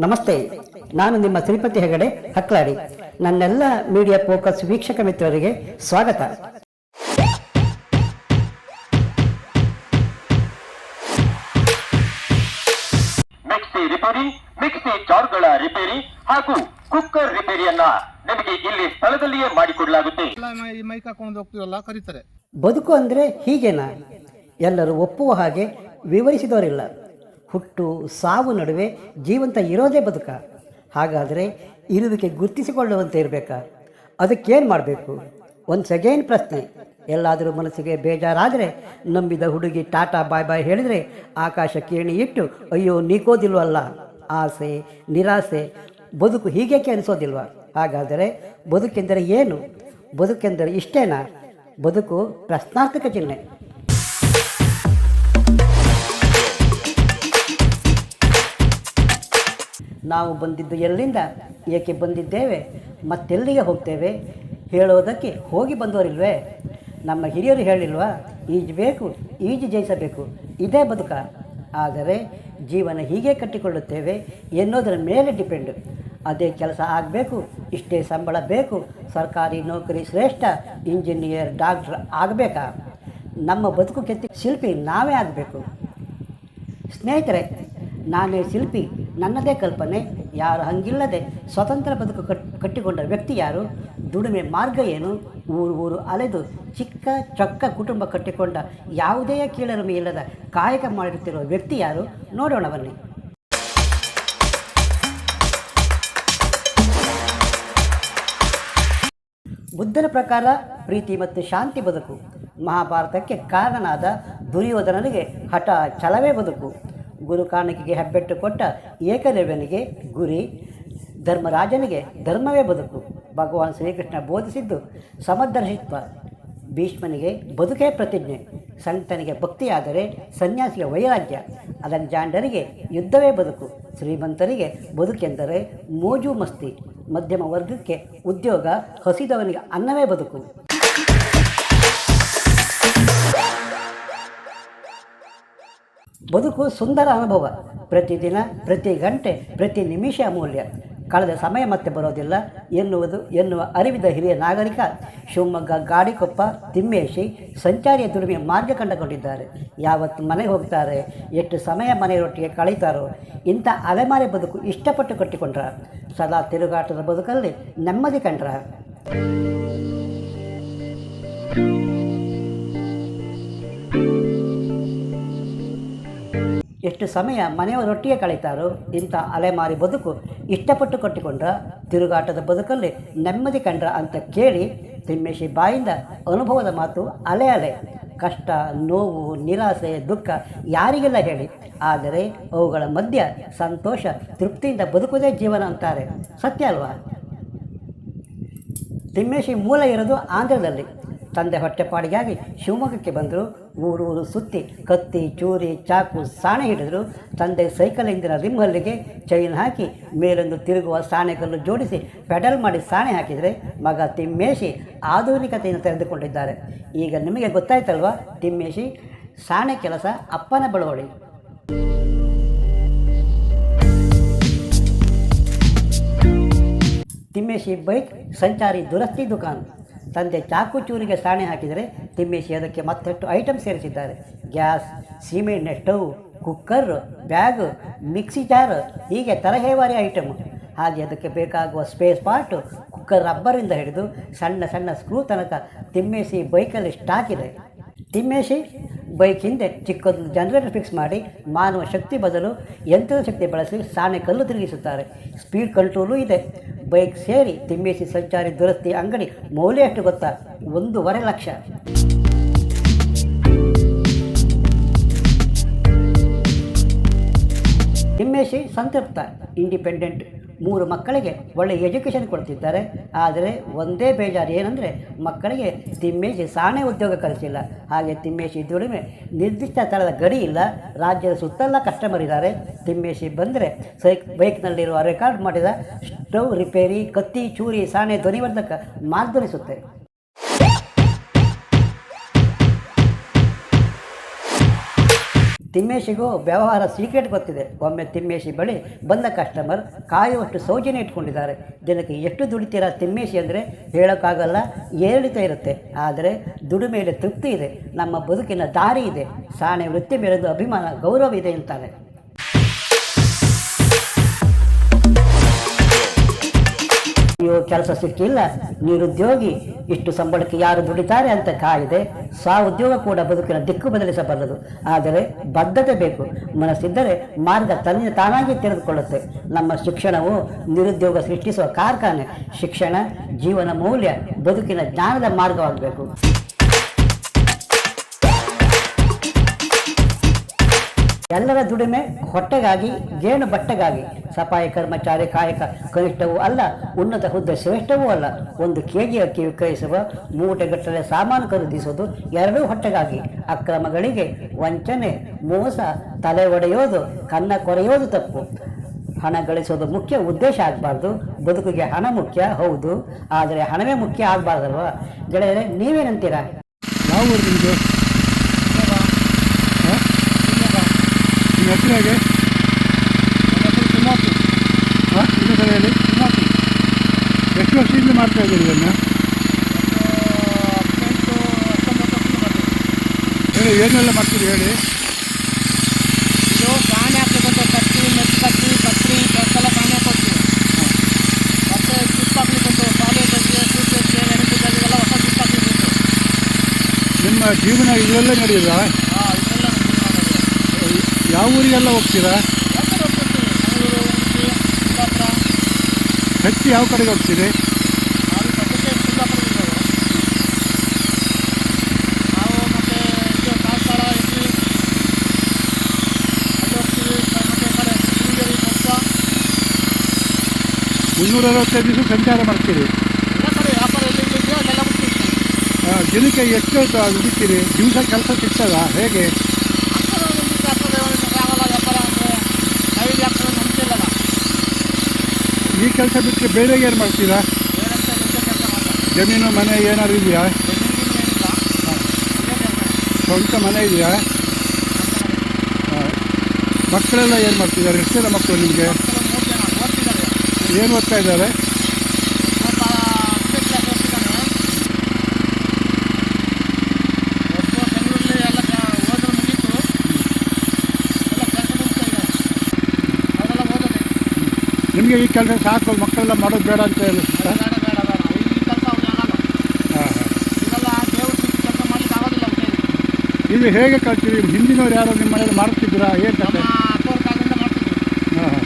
ನಮಸ್ತೆ, ನಾನು ನಿಮ್ಮ ತಿರುಪತಿ ಹೆಗಡೆ ಹಕ್ಲಾಡಿ. ನನ್ನೆಲ್ಲ ಮೀಡಿಯಾ ಫೋಕಸ್ ವೀಕ್ಷಕ ಮಿತ್ರರಿಗೆ ಸ್ವಾಗತ. ಮಿಕ್ಸಿ ರಿಪೇರಿ, ಮಿಕ್ಸಿ ಜಾರ್ಗಳ ರಿಪೇರಿ ಹಾಗೂ ಕುಕ್ಕರ್ ರಿಪೇರಿಯನ್ನ ನಿಮಗೆ ಇಲ್ಲಿ ಸ್ಥಳದಲ್ಲಿಯೇ ಮಾಡಿಕೊಡಲಾಗುತ್ತೆ. ಮೈಕ್ ಹಾಕೊಂಡು ಹೋಗ್ತೀವಲ್ಲ ಕರೀತಾರೆ. ಬದುಕು ಅಂದರೆ ಹೀಗೇನಾ? ಎಲ್ಲರೂ ಒಪ್ಪುವ ಹಾಗೆ ವಿವರಿಸಿದವರಿಲ್ಲ. ಹುಟ್ಟು ಸಾವು ನಡುವೆ ಜೀವಂತ ಇರೋದೇ ಬದುಕ. ಹಾಗಾದರೆ ಇರುವಿಕೆ ಗುರ್ತಿಸಿಕೊಳ್ಳುವಂತೆ ಇರಬೇಕಾ? ಅದಕ್ಕೇನು ಮಾಡಬೇಕು? ಒಂದು ಸೆಕೆಂಡ್ ಪ್ರಶ್ನೆ. ಎಲ್ಲಾದರೂ ಮನಸ್ಸಿಗೆ ಬೇಜಾರಾದರೆ ನಂಬಿದ ಹುಡುಗಿ ಟಾಟಾ ಬಾಯ್ ಬಾಯ್ ಹೇಳಿದರೆ ಆಕಾಶ ಕೇಣಿ ಇಟ್ಟು ಅಯ್ಯೋ ನೀಕೋದಿಲ್ವಲ್ಲ. ಆಸೆ ನಿರಾಸೆ ಬದುಕು ಹೀಗೇಕೆ ಅನಿಸೋದಿಲ್ವ? ಹಾಗಾದರೆ ಬದುಕೆಂದರೆ ಏನು? ಬದುಕೆಂದರೆ ಇಷ್ಟೇನಾ? ಬದುಕು ಪ್ರಶ್ನಾರ್ಥಕ ಚಿಹ್ನೆ. ನಾವು ಬಂದಿದ್ದು ಎಲ್ಲಿಂದ, ಏಕೆ ಬಂದಿದ್ದೇವೆ, ಮತ್ತೆಲ್ಲಿಗೆ ಹೋಗ್ತೇವೆ ಹೇಳೋದಕ್ಕೆ ಹೋಗಿ ಬಂದವರಿಲ್ವೇ? ನಮ್ಮ ಹಿರಿಯರು ಹೇಳಿಲ್ವಾ, ಈಜಬೇಕು, ಈಜು ಜಯಿಸಬೇಕು, ಇದೇ ಬದುಕ. ಆದರೆ ಜೀವನ ಹೀಗೆ ಕಟ್ಟಿಕೊಳ್ಳುತ್ತೇವೆ ಎನ್ನೋದರ ಮೇಲೆ ಡಿಪೆಂಡು. ಅದೇ ಕೆಲಸ ಆಗಬೇಕು, ಇಷ್ಟೇ ಸಂಬಳ ಬೇಕು, ಸರ್ಕಾರಿ ನೌಕರಿ ಶ್ರೇಷ್ಠ, ಇಂಜಿನಿಯರ್ ಡಾಕ್ಟ್ರ್ ಆಗಬೇಕಾ? ನಮ್ಮ ಬದುಕು ಕೆತ್ತಿ ಶಿಲ್ಪಿ ನಾವೇ ಆಗಬೇಕು. ಸ್ನೇಹಿತರೆ, ನಾನೇ ಶಿಲ್ಪಿ, ನನ್ನದೇ ಕಲ್ಪನೆ. ಯಾರು ಹಂಗಿಲ್ಲದೆ ಸ್ವತಂತ್ರ ಬದುಕು ಕಟ್ಟಿಕೊಂಡ ವ್ಯಕ್ತಿ ಯಾರು? ದುಡಿಮೆ ಮಾರ್ಗ ಏನು? ಊರು ಅಲೆದು ಚಿಕ್ಕ ಚೊಕ್ಕ ಕುಟುಂಬ ಕಟ್ಟಿಕೊಂಡ ಯಾವುದೇ ಕೀಳರಿಮೆ ಇಲ್ಲದ ಕಾಯಕ ಮಾಡಿರುತ್ತಿರುವ ವ್ಯಕ್ತಿ ಯಾರು? ನೋಡೋಣ ಬನ್ನಿ. ಬುದ್ಧನ ಪ್ರಕಾರ ಪ್ರೀತಿ ಮತ್ತು ಶಾಂತಿ ಬದುಕು. ಮಹಾಭಾರತಕ್ಕೆ ಕಾರಣನಾದ ದುರ್ಯೋಧನನಿಗೆ ಹಠ ಛಲವೇ ಬದುಕು. ಗುರು ಕಾಣಿಕೆಗೆ ಹೆಬ್ಬೆಟ್ಟು ಕೊಟ್ಟ ಏಕಲವ್ಯನಿಗೆ ಗುರಿ, ಧರ್ಮರಾಜನಿಗೆ ಧರ್ಮವೇ ಬದುಕು. ಭಗವಾನ್ ಶ್ರೀಕೃಷ್ಣ ಬೋಧಿಸಿದ್ದು ಸಮದರ್ಶಿತ್ವ. ಭೀಷ್ಮನಿಗೆ ಬದುಕೇ ಪ್ರತಿಜ್ಞೆ. ಸಂತನಿಗೆ ಭಕ್ತಿಯಾದರೆ ಸನ್ಯಾಸಿಗೆ ವೈರಾಗ್ಯ. ಅಲೆಕ್ಸಾಂಡರಿಗೆ ಯುದ್ಧವೇ ಬದುಕು. ಶ್ರೀಮಂತರಿಗೆ ಬದುಕೆಂದರೆ ಮೋಜು ಮಸ್ತಿ. ಮಧ್ಯಮ ವರ್ಗಕ್ಕೆ ಉದ್ಯೋಗ, ಹಸಿದವನಿಗೆ ಅನ್ನವೇ ಬದುಕು. ಬದುಕು ಸುಂದರ ಅನುಭವ. ಪ್ರತಿದಿನ, ಪ್ರತಿ ಗಂಟೆ, ಪ್ರತಿ ನಿಮಿಷ ಅಮೂಲ್ಯ. ಕಳೆದ ಸಮಯ ಮತ್ತೆ ಬರೋದಿಲ್ಲ ಎನ್ನುವ ಅರಿವಿದ ಹಿರಿಯ ನಾಗರಿಕ ಶಿವಮೊಗ್ಗ ಗಾಡಿಕೊಪ್ಪ ತಿಮ್ಮೇಶಿ ಸಂಚಾರಿಯ ದುಡಿಮೆ ಮಾರ್ಗ ಕಂಡುಕೊಂಡಿದ್ದಾರೆ. ಯಾವತ್ತು ಮನೆಗೆ ಹೋಗ್ತಾರೆ, ಎಷ್ಟು ಸಮಯ ಮನೆಯೊಟ್ಟಿಗೆ ಕಳೀತಾರೋ. ಇಂಥ ಅಲೆಮಾರಿ ಬದುಕು ಇಷ್ಟಪಟ್ಟು ಕಟ್ಟಿಕೊಂಡ್ರ? ಸದಾ ತಿರುಗಾಟದ ಬದುಕಲ್ಲಿ ನೆಮ್ಮದಿ ಕಂಡ್ರ? ಎಷ್ಟು ಸಮಯ ಮನೆಯವರೊಟ್ಟಿಗೆ ಕಳೀತಾರೋ. ಇಂಥ ಅಲೆಮಾರಿ ಬದುಕು ಇಷ್ಟಪಟ್ಟು ಕಟ್ಟಿಕೊಂಡ್ರ? ತಿರುಗಾಟದ ಬದುಕಲ್ಲಿ ನೆಮ್ಮದಿ ಕಂಡ್ರ ಅಂತ ಕೇಳಿ ತಿಮ್ಮೇಶಿ ಬಾಯಿಂದ ಅನುಭವದ ಮಾತು ಅಲೆ ಅಲೆ. ಕಷ್ಟ, ನೋವು, ನಿರಾಸೆ, ದುಃಖ ಯಾರಿಗೆಲ್ಲ ಹೇಳಿ. ಆದರೆ ಅವುಗಳ ಮಧ್ಯ ಸಂತೋಷ, ತೃಪ್ತಿಯಿಂದ ಬದುಕುವುದೇ ಜೀವನ ಅಂತಾರೆ. ಸತ್ಯ ಅಲ್ವಾ? ತಿಮ್ಮೇಶಿ ಮೂಲ ಇರೋದು ಆಂಧ್ರದಲ್ಲಿ. ತಂದೆ ಹೊಟ್ಟೆಪಾಡಿಗಾಗಿ ಶಿವಮೊಗ್ಗಕ್ಕೆ ಬಂದರು. ಊರು ಸುತ್ತಿ ಕತ್ತಿ, ಚೂರಿ, ಚಾಕು, ಸಾಣೆ ಹಿಡಿದರು. ತಂದೆ ಸೈಕಲ್ ಹಿಂದಿನ ರಿಮ್ಹಲ್ಲಿಗೆ ಚೈನ್ ಹಾಕಿ ಮೇಲೊಂದು ತಿರುಗುವ ಸಾಣೆಗಲ್ಲು ಜೋಡಿಸಿ ಪೆಡಲ್ ಮಾಡಿ ಸಾಣೆ ಹಾಕಿದರೆ ಮಗ ತಿಮ್ಮೇಶಿ ಆಧುನಿಕತೆಯನ್ನು ತೆರೆದುಕೊಂಡಿದ್ದಾರೆ. ಈಗ ನಿಮಗೆ ಗೊತ್ತಾಯ್ತಲ್ವಾ, ತಿಮ್ಮೇಶಿ ಸಾಣೆ ಕೆಲಸ ಅಪ್ಪನ ಬಳುವಳಿ. ತಿಮ್ಮೇಶಿ ಬೈಕ್ ಸಂಚಾರಿ ದುರಸ್ತಿ ದುಕಾನ್. ತಂದೆ ಚಾಕು ಚೂರಿಗೆ ಸಾಣೆ ಹಾಕಿದರೆ ತಿಮ್ಮೇಶಿ ಅದಕ್ಕೆ ಮತ್ತಷ್ಟು ಐಟಮ್ ಸೇರಿಸಿದ್ದಾರೆ. ಗ್ಯಾಸ್, ಸೀಮೆಎಣ್ಣೆ stove, cooker, bag, mixie jar, ಹೀಗೆ ತರಹೇವಾರಿ ಐಟಮ್. ಹಾಗೆ ಅದಕ್ಕೆ ಬೇಕಾಗುವ ಸ್ಪೇಸ್ ಪಾರ್ಟು, ಕುಕ್ಕರ್ ರಬ್ಬರಿಂದ ಹಿಡಿದು ಸಣ್ಣ ಸಣ್ಣ ಸ್ಕ್ರೂ ತನಕ ತಿಮ್ಮೇಶಿ ಬೈಕಲ್ಲಿ ಸ್ಟಾಕ್ ಇದೆ. ತಿಮ್ಮೇಶಿ ಬೈಕ್ ಹಿಂದೆ ಚಿಕ್ಕದೊಂದು ಜನರೇಟರ್ ಫಿಕ್ಸ್ ಮಾಡಿ ಮಾನವ ಶಕ್ತಿ ಬದಲು ಯಂತ್ರದ ಶಕ್ತಿ ಬಳಸಿ ಸಾಣೆ ಕಲ್ಲು ತಿರುಗಿಸುತ್ತಾರೆ. ಸ್ಪೀಡ್ ಕಂಟ್ರೋಲು ಇದೆ. ಬೈಕ್ ಸೇರಿ ತಿಮ್ಮೇಶಿ ಸಂಚಾರಿ ದುರಸ್ತಿ ಅಂಗಡಿ ಮೌಲ್ಯ ಎಷ್ಟು ಗೊತ್ತಾ? 1.5 ಲಕ್ಷ. ತಿಮ್ಮೇಶಿ ಸಂತೃಪ್ತ, ಇಂಡಿಪೆಂಡೆಂಟ್. 3 ಮಕ್ಕಳಿಗೆ ಒಳ್ಳೆಯ ಎಜುಕೇಷನ್ ಕೊಡ್ತಿದ್ದಾರೆ. ಆದರೆ ಒಂದೇ ಬೇಜಾರು ಏನಂದರೆ ಮಕ್ಕಳಿಗೆ ತಿಮ್ಮೇಶಿ ಸಾಣೆ ಉದ್ಯೋಗ ಕಲಿಸಿಲ್ಲ. ಹಾಗೆ ತಿಮ್ಮೇಶಿ ದುಡಿಮೆ ನಿರ್ದಿಷ್ಟ ಸ್ಥಳದ ಗಡಿ ಇಲ್ಲ. ರಾಜ್ಯದ ಸುತ್ತೆಲ್ಲ ಕಸ್ಟಮರ್ ಇದ್ದಾರೆ. ತಿಮ್ಮೇಶಿ ಬಂದರೆ ಬೈಕ್ನಲ್ಲಿರುವ ರೆಕಾರ್ಡ್ ಮಾಡಿದ ಸ್ಟವ್ ರಿಪೇರಿ, ಕತ್ತಿ, ಚೂರಿ, ಸಾಣೆ ಧ್ವನಿವರ್ಧಕ ಮಾರ್ಗದರ್ಶಿಸುತ್ತೆ. ತಿಮ್ಮೇಶಿಗೂ ವ್ಯವಹಾರ ಸೀಕ್ರೆಟ್ ಗೊತ್ತಿದೆ. ಒಮ್ಮೆ ತಿಮ್ಮೇಶಿ ಬಳಿ ಬಂದ ಕಸ್ಟಮರ್ ಕಾಯುವಷ್ಟು ಸೌಜನ್ಯ ಇಟ್ಕೊಂಡಿದ್ದಾರೆ. ದಿನಕ್ಕೆ ಎಷ್ಟು ದುಡಿತೀರಾ ತಿಮ್ಮೇಶಿ ಅಂದರೆ ಹೇಳೋಕ್ಕಾಗಲ್ಲ, ಏರಿಳಿತ ಇರುತ್ತೆ. ಆದರೆ ದುಡಿಮೆಯಲ್ಲಿ ತೃಪ್ತಿ ಇದೆ, ನಮ್ಮ ಬದುಕಿನ ದಾರಿ ಇದೆ, ಸಾಣೆ ವೃತ್ತಿ ಮೇಲೆದು ಅಭಿಮಾನ ಗೌರವ ಇದೆ ಅಂತಾರೆ. ಅಯ್ಯೋ ಕೆಲಸ ಸಿಕ್ಕಿಲ್ಲ, ನಿರುದ್ಯೋಗಿ, ಇಷ್ಟು ಸಂಬಳಕ್ಕೆ ಯಾರು ದುಡಿತಾರೆ ಅಂತ ಕಾಯಿದೆ. ಉದ್ಯೋಗ ಕೂಡ ಬದುಕಿನ ದಿಕ್ಕು ಬದಲಿಸಬಲ್ಲದು. ಆದರೆ ಬದ್ಧತೆ ಬೇಕು. ಮನಸ್ಸಿದ್ದರೆ ಮಾರ್ಗ ತಾನಾಗಿ ತೆರೆದುಕೊಳ್ಳುತ್ತೆ. ನಮ್ಮ ಶಿಕ್ಷಣವು ನಿರುದ್ಯೋಗ ಸೃಷ್ಟಿಸುವ ಕಾರ್ಖಾನೆ. ಶಿಕ್ಷಣ ಜೀವನ ಮೌಲ್ಯ, ಬದುಕಿನ ಜ್ಞಾನದ ಮಾರ್ಗವಾಗಬೇಕು. ಎಲ್ಲರ ದುಡಿಮೆ ಹೊಟ್ಟೆಗಾಗಿ, ಗೇಣು ಬಟ್ಟೆಗಾಗಿ. ಸಫಾಯಿ ಕರ್ಮಚಾರಿ ಕಾಯಕ ಕನಿಷ್ಠವೂ ಅಲ್ಲ, ಉನ್ನತ ಹುದ್ದೆ ಶ್ರೇಷ್ಠವೂ ಅಲ್ಲ. 1 kg ಅಕ್ಕಿ ವಿಕ್ರಯಿಸುವ, ಮೂಟೆಗಟ್ಟಲೆ ಸಾಮಾನು ಖರೀದಿಸುವುದು ಎರಡೂ ಹೊಟ್ಟೆಗಾಗಿ. ಅಕ್ರಮಗಳಿಗೆ ವಂಚನೆ, ಮೋಸ, ತಲೆ ಒಡೆಯೋದು, ಕನ್ನ ಕೊರೆಯೋದು ತಪ್ಪು. ಹಣ ಗಳಿಸೋದು ಮುಖ್ಯ ಉದ್ದೇಶ ಆಗಬಾರ್ದು. ಬದುಕಿಗೆ ಹಣ ಮುಖ್ಯ ಹೌದು, ಆದರೆ ಹಣವೇ ಮುಖ್ಯ ಆಗಬಾರ್ದಲ್ವ? ಗೆಳೆಯರೆ, ನೀವೇನಂತೀರಾ? ಯಾವ ಊರು ನಿಮ್ಮದು? ನಿಮ್ಮ ಹೆಸರು ಹೇಗೆ? ತಿಮ್ಮಪ್ಪಿ. ಹಾಂ, ಇದೇ ಕಡೆಯಲ್ಲಿ ತಿಮ್ಮಪ್ಪಿ. ಎಷ್ಟು ವರ್ಷದಿಂದ ಮಾಡ್ತಾ ಇದ್ದೀರಿ ಇದನ್ನು? 18-19 ಹೇಳಿ, ಏನೆಲ್ಲ ಮಾಡ್ತೀರಿ ಹೇಳಿ. ಇದು ಕಾಣೆ ಹಾಕ್ಬೇಕಂತ ಕಟ್ಟಿ, ಮೆತ್ತು ಕಟ್ಟಿ, ಕತ್ರಿ ಎಲ್ಲ ಕಾಣೆ ಹಾಕೋತೀವಿ. ಮತ್ತು ಜಿಪ್ ಹಾಕ್ಲಿಕ್ಕಂತ ಕಾಲೇಜಲ್ಲಿ, ಸೂಟ್ಗೆ, ಎಣೆಗೆಲ್ಲ ಹೊಸ ಜಿಪ್ ಹಾಕ್ಲಿಕ್ಕೆ. ನಿಮ್ಮ ಜೀವನ ಇದರಲ್ಲೇ ನಡೆಯೋದಾ? ಹಾಂ, ಇದೆಲ್ಲ ಯಾವ ಊರಿಗೆಲ್ಲ ಹೋಗ್ತೀರಾ? ಮಂಗಳೂರು, ಉಡುಪಿ, ಕುಂದಾಪುರ. ಹೆಚ್ಚು ಯಾವ ಕಡೆಗೆ ಹೋಗ್ತೀರಿ? ನಾವು ಸದ್ಯಕ್ಕೆ ಕುಂದಾಪುರ ಇದ್ದೇವೆ. ನಾವು ಮತ್ತು ಇದು ಕಾರವಾರ, ಇಡ್ಲಿ ಅಲ್ಲಿ ಹೋಗ್ತೀವಿ. ಮತ್ತು ಕಡೆ ಶೃಂಗೇರಿ, ಕೊಪ್ಪ 365 ದಿವಸ ಸಂಚಾರ ಮಾಡ್ತೀರಿ. ಎಲ್ಲ ಕಡೆ ವ್ಯಾಪಾರ ಎಲ್ಲಿದೆಯೋ ಅಲ್ಲೆಲ್ಲ ಬಿಡ್ತೀವಿ. ದಿನಕ್ಕೆ ಎಷ್ಟು ದುಡಿತೀರಿ? ದಿವಸ ಕೆಲಸ ಸಿಗ್ತದಾ ಹೇಗೆ? ಈ ಕೆಲಸ ಬಿಟ್ಟರೆ ಬೇರೆ ಏನು ಮಾಡ್ತೀರಾ? ಜಮೀನು ಮನೆ ಏನಾದ್ರು ಇದೆಯಾ? ಸ್ವಂತ ಮನೆ ಇದೆಯಾ? ಮಕ್ಕಳೆಲ್ಲ ಏನು ಮಾಡ್ತಿದ್ದಾರೆ? ಎಷ್ಟೆಲ್ಲ ಮಕ್ಕಳು ನಿಮಗೆ? ಏನು ಓದ್ತಾ ಇದ್ದಾರೆ? ನಿಮಗೆ ಈ ಕೆಲಸ ಸಾಕು, ಮಕ್ಕಳೆಲ್ಲ ಮಾಡೋದು ಬೇಡ ಅಂತ ಹೇಳಿ? ಹಾಂ ಹಾಂ. ಇದು ಹೇಗೆ ಕಲ್ತೀವಿ? ಹಿಂದಿನವ್ರು ಯಾರೋ ನಿಮ್ಮ ಮನೇಲಿ ಮಾಡ್ತಿದ್ದೀರಾ? ಏನು ಕತೆ? ಹಾಂ ಹಾಂ.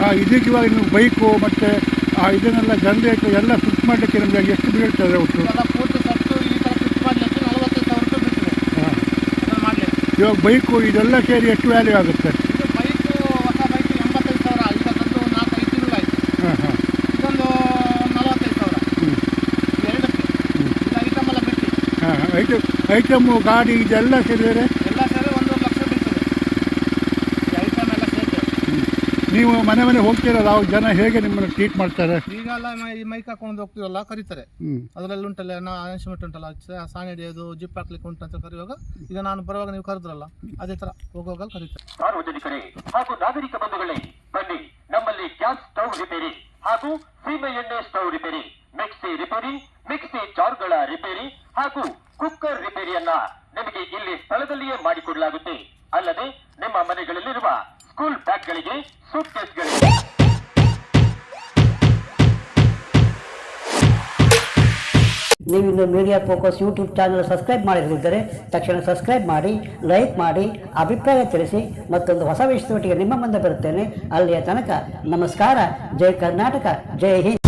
ಹಾಂ, ಇದಕ್ಕೆ ಇವಾಗ ನೀವು ಬೈಕು ಮತ್ತು ಇದನ್ನೆಲ್ಲ ಜನರೇಟು ಎಲ್ಲ ಫಿಕ್ಸ್ ಮಾಡಲಿಕ್ಕೆ ನಿಮಗೆ ಎಷ್ಟು ಬೀಳ್ತದೆ ಒಟ್ಟು? ಇವಾಗ ಬೈಕು ಇದೆಲ್ಲ ಸೇರಿ ಎಷ್ಟು ವ್ಯಾಲ್ಯೂ ಆಗುತ್ತೆ? ಹಾಂ ಹಾಂ. ಹಾಂ, ಐಟಮು ಗಾಡಿ ಇದೆಲ್ಲ ಸೇರಿದರೆ ನೀವು ಮನೆ ಮನೆ ಹೋಗ್ತೀರಲ್ಲ, ಅವ್ರು ಜನ ಹೇಗೆ ನಿಮ್ಮನ್ನು ಟ್ರೀಟ್ ಮಾಡ್ತಾರೆ? ಈಗೆಲ್ಲ ಮೈಕ್ ಹಾಕೊಂಡು ಹೋಗ್ತೀವಲ್ಲ, ಕರೀತಾರೆ. ಅದರಲ್ಲಿ ಉಂಟಲ್ಲ ಅನೌನ್ಸ್ಮೆಂಟ್ ಉಂಟಲ್ಲ, ಸಾಣೆ ಹಿಡಿಯೋದು, ಜಿಪ್ ಹಾಕ್ಲಿಕ್ಕೆ ಉಂಟು ಅಂತ ಕರೆಯುವಾಗ, ಈಗ ನಾನು ಬರುವಾಗ ನೀವು ಕರೆದ್ರಲ್ಲ, ಅದೇ ಥರ ಹೋಗುವಾಗ ಕರೀತಾರೆ. ಸಾರ್ವಜನಿಕರೇ ಹಾಗೂ ನಾಗರಿಕ ಬಂಧುಗಳೇ, ಬನ್ನಿ, ನಮ್ಮಲ್ಲಿ ಗ್ಯಾಸ್ ಸ್ಟವ್ ರಿಪೇರಿ ಹಾಗೂ ಸೀಮೆ ಎಣ್ಣೆ stove repair, mixie repair, mixie ಜಾರ್ಗಳ ರಿಪೇರಿ ಹಾಗೂ ಕುಕ್ಕರ್ ರಿಪೇರಿಯನ್ನ ನಿಮಗೆ ಇಲ್ಲಿ ಸ್ಥಳದಲ್ಲಿಯೇ ಮಾಡಿಕೊಡಲಾಗುತ್ತೆ. ಅಲ್ಲದೆ ನಿಮ್ಮ ಮನೆಗಳಲ್ಲಿರುವ ಸ್ಕೂಲ್ ಬ್ಯಾಗ್ಗಳಿಗೆ, ಸೂಟ್ ಕೇಸ್ಗಳಿಗೆ. ನೀವಿನ್ನು Media Focus YouTube channel subscribe ಮಾಡಿರದಿದ್ದರೆ ತಕ್ಷಣ ಸಬ್ಸ್ಕ್ರೈಬ್ ಮಾಡಿ, ಲೈಕ್ ಮಾಡಿ, ಅಭಿಪ್ರಾಯ ತಿಳಿಸಿ. ಮತ್ತೊಂದು ಹೊಸ ವಿಷಯದೊಟ್ಟಿಗೆ ನಿಮ್ಮ ಮುಂದೆ ಬರುತ್ತೇನೆ. ಅಲ್ಲಿಯ ತನಕ ನಮಸ್ಕಾರ. ಜೈ ಕರ್ನಾಟಕ, ಜೈ ಹಿಂದ್.